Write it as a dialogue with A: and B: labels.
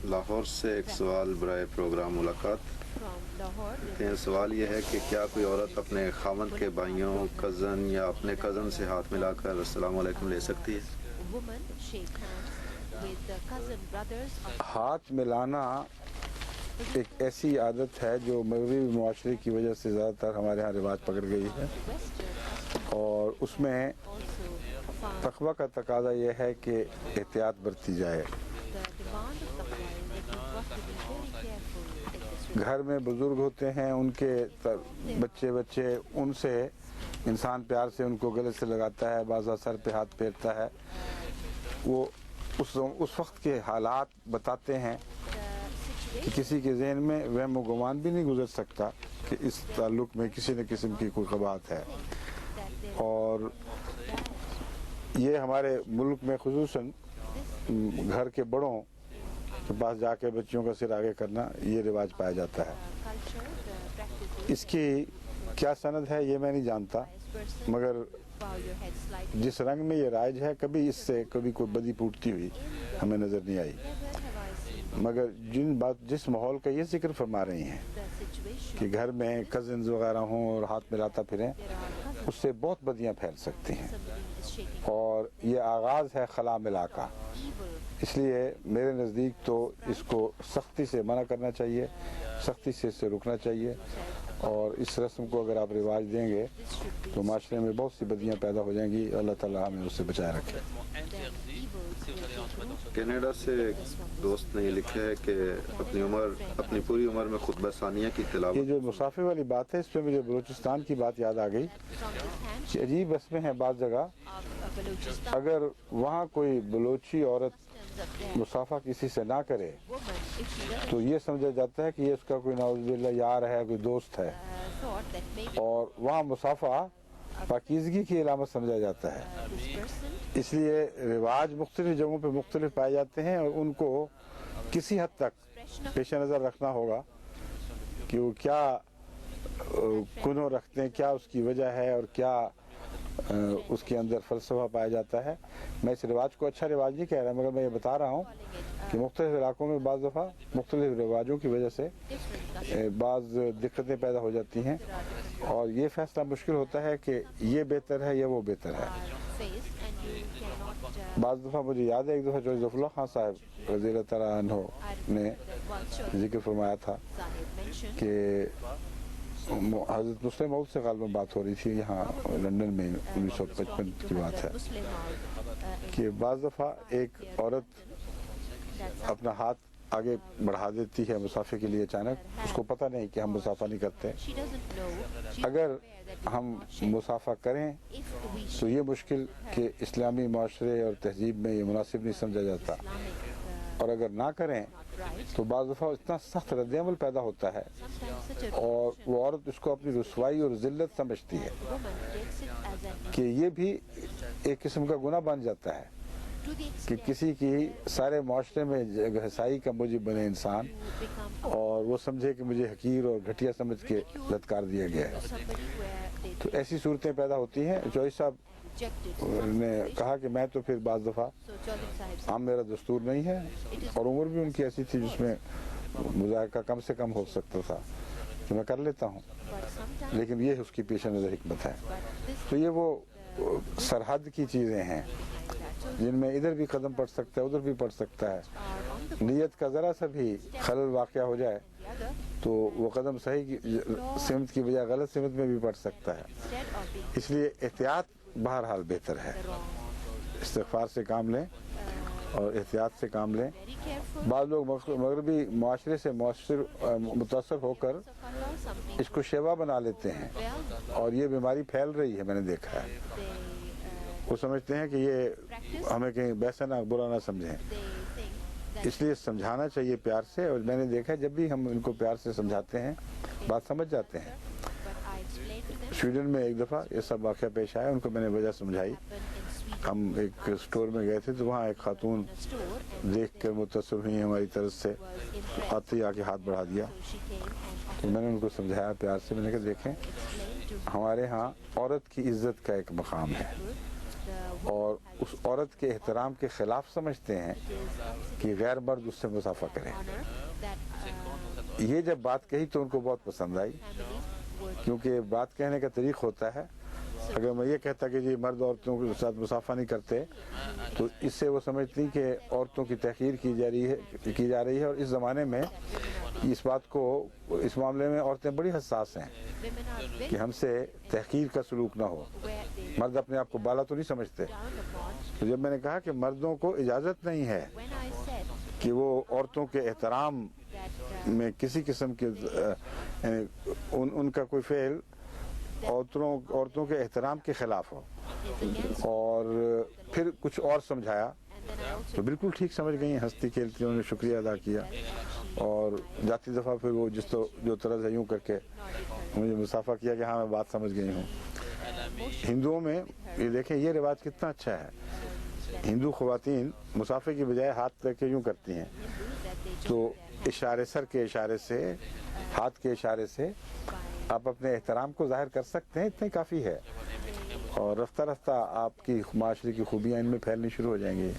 A: لاہور سے ایک سوال برائے پروگرام ملاقات. سوال یہ ہے کہ کیا کوئی عورت اپنے خاوند کے بھائیوں، کزن یا اپنے کزن سے ہاتھ ملا کر السلام علیکم لے سکتی ہے؟
B: ہاتھ ملانا ایک ایسی عادت ہے جو مغربی معاشرے کی وجہ سے زیادہ تر ہمارے ہاں رواج پکڑ گئی ہے، اور اس میں تقویٰ کا تقاضا یہ ہے کہ احتیاط برتی جائے. گھر میں بزرگ ہوتے ہیں، ان کے بچے ان سے انسان پیار سے ان کو گلے سے لگاتا ہے، بعض سر پہ ہاتھ پھیرتا ہے. وہ اس وقت کے حالات بتاتے ہیں کہ کسی کے ذہن میں وہم و گمان بھی نہیں گزر سکتا کہ اس تعلق میں کسی نہ قسم کی کوئی قباحت ہے. اور یہ ہمارے ملک میں خصوصاً گھر کے بڑوں کے پاس جا کے بچیوں کا سر آگے کرنا یہ رواج پایا جاتا ہے. اس کی کیا سند ہے یہ میں نہیں جانتا، مگر جس رنگ میں یہ رائج ہے کبھی اس سے کوئی بدی پھوٹتی ہوئی ہمیں نظر نہیں آئی. مگر جس ماحول کا یہ ذکر فرما رہی ہیں کہ گھر میں کزنز وغیرہ ہوں اور ہاتھ ملاتا پھریں، اس سے بہت بدیاں پھیل سکتی ہیں، اور یہ آغاز ہے خلا ملا کا. اس لیے میرے نزدیک تو اس کو سختی سے منع کرنا چاہیے، سختی سے اس سے رکنا چاہیے. اور اس رسم کو اگر آپ رواج دیں گے تو معاشرے میں بہت سی بدیاں پیدا ہو جائیں گی. اللہ تعالیٰ ہمیں اس سے بچائے رکھے.
A: کینیڈا سے ایک دوست نے یہ لکھا ہے کہ اپنی پوری عمر میں خطبہ ثانیہ کی تلاوت.
B: یہ جو مسافر والی بات ہے، اس پہ مجھے بلوچستان کی بات یاد آ گئی کہ عجیب رسمیں ہیں بعض جگہ. اگر وہاں کوئی بلوچی عورت مصافحہ کسی سے نہ کرے تو یہ سمجھا جاتا ہے کہ یہ اس کا کوئی نعوذ باللہ یار ہے، کوئی دوست ہے، اور وہاں مصافحہ پاکیزگی کی علامت سمجھا جاتا ہے. اس لیے رواج مختلف جگہوں پہ مختلف پائے جاتے ہیں، اور ان کو کسی حد تک پیش نظر رکھنا ہوگا کہ وہ کیا کنوں رکھتے ہیں، کیا اس کی وجہ ہے، اور کیا اس کے اندر فلسفہ پایا جاتا ہے. میں اس رواج کو اچھا رواج نہیں کہہ رہا، مگر میں یہ بتا رہا ہوں کہ مختلف علاقوں میں بعض دفعہ مختلف رواجوں کی وجہ سے بعض دقتیں پیدا ہو جاتی ہیں، اور یہ فیصلہ مشکل ہوتا ہے کہ یہ بہتر ہے یا وہ بہتر ہے. بعض دفعہ مجھے یاد ہے ایک دفعہ جو ظفر اللہ خان صاحب رضی اللہ تعالیٰ عنہ نے ذکر فرمایا تھا کہ حضرت مسلم موعود سے غالباً بات ہو رہی تھی یہاں لندن میں 1955 کی بات ہے، کہ بعض دفعہ ایک عورت اپنا ہاتھ آگے بڑھا دیتی ہے مصافحے کے لیے اچانک، اس کو پتہ نہیں کہ ہم مصافحہ نہیں کرتے. اگر ہم مصافحہ کریں تو یہ مشکل کہ اسلامی معاشرے اور تہذیب میں یہ مناسب نہیں سمجھا جاتا، اور اگر نہ کریں تو بعض دفعہ اتنا سخت رد عمل پیدا ہوتا ہے، اور وہ عورت اس کو اپنی رسوائی اور ذلت سمجھتی ہے کہ یہ بھی ایک قسم کا گناہ بن جاتا ہے کہ کسی کی سارے معاشرے میں گہسائی کا موجب بنے انسان، اور وہ سمجھے کہ مجھے حقیر اور گھٹیا سمجھ کے لتکار دیا گیا ہے. تو ایسی صورتیں پیدا ہوتی ہیں. جوئی صاحب نے کہا کہ میں تو پھر بعض دفعہ عام میرا دستور نہیں ہے، اور عمر بھی ان کی ایسی تھی جس میں مذائقہ کم سے کم ہو سکتا تھا، تو میں کر لیتا ہوں، لیکن یہ اس کی پیش نظر حکمت ہے. تو یہ وہ سرحد کی چیزیں ہیں جن میں ادھر بھی قدم پڑ سکتا ہے، ادھر بھی پڑ سکتا ہے. نیت کا ذرا سا بھی خلل واقع ہو جائے تو وہ قدم صحیح سمت کی بجائے غلط سمت میں بھی پڑ سکتا ہے. اس لیے احتیاط بہرحال بہتر ہے. استغفار سے کام لیں اور احتیاط سے کام لیں. بعض لوگ مغربی معاشرے سے متاثر ہو کر اس کو شیوا بنا لیتے ہیں، اور یہ بیماری پھیل رہی ہے، میں نے دیکھا ہے. وہ سمجھتے ہیں کہ یہ ہمیں کہیں ویسا نہ برا نہ سمجھیں، اس لیے سمجھانا چاہیے پیار سے. اور میں نے دیکھا جب بھی ہم ان کو پیار سے سمجھاتے ہیں بات سمجھ جاتے ہیں. سویڈن میں ایک دفعہ یہ سب واقعہ پیش آیا، ان کو میں نے وجہ سمجھائی. ہم ایک اسٹور میں گئے تھے تو وہاں ایک خاتون دیکھ کر متاثر ہوئی ہماری طرف سے، آتے ہی آ کے ہاتھ بڑھا دیا. تو میں نے ان کو سمجھایا پیار سے، میں نے کہا دیکھیں ہمارے ہاں عورت کی عزت کا ایک مقام ہے، اور اس عورت کے احترام کے خلاف سمجھتے ہیں کہ غیر مرد اس سے مسافہ کرے. یہ جب بات کہی تو ان کو بہت پسند آئی، کیونکہ بات کہنے کا طریق ہوتا ہے. اگر میں یہ کہتا کہ جی مرد عورتوں کے ساتھ مسافہ نہیں کرتے تو اس سے وہ سمجھتی کہ عورتوں کی تحقیر کی جا رہی ہے، اور اس زمانے میں اس بات کو، اس معاملے میں عورتیں بڑی حساس ہیں کہ ہم سے تحقیر کا سلوک نہ ہو. مرد اپنے آپ کو بالا تو نہیں سمجھتے. تو جب میں نے کہا کہ مردوں کو اجازت نہیں ہے کہ وہ عورتوں کے احترام میں کسی قسم کے ان کا کوئی فعل عورتوں کے احترام کے خلاف ہو، اور پھر کچھ اور سمجھایا تو بالکل ٹھیک سمجھ گئی ہیں، ہنستی کھیلتی انہوں نے شکریہ ادا کیا. اور جاتی دفعہ پھر وہ جو طرز ہے یوں کر کے مجھے مسافہ کیا کہ ہاں میں بات سمجھ گئی ہوں. ہندوؤں میں یہ دیکھیں یہ رواج کتنا اچھا ہے. ہندو خواتین مسافے کی بجائے ہاتھ کر کے یوں کرتی ہیں، تو اشارے، سر کے اشارے سے، ہاتھ کے اشارے سے آپ اپنے احترام کو ظاہر کر سکتے ہیں. اتنے کافی ہے، اور رفتہ رفتہ آپ کی معاشرے کی خوبیاں ان میں پھیلنی شروع ہو جائیں گی.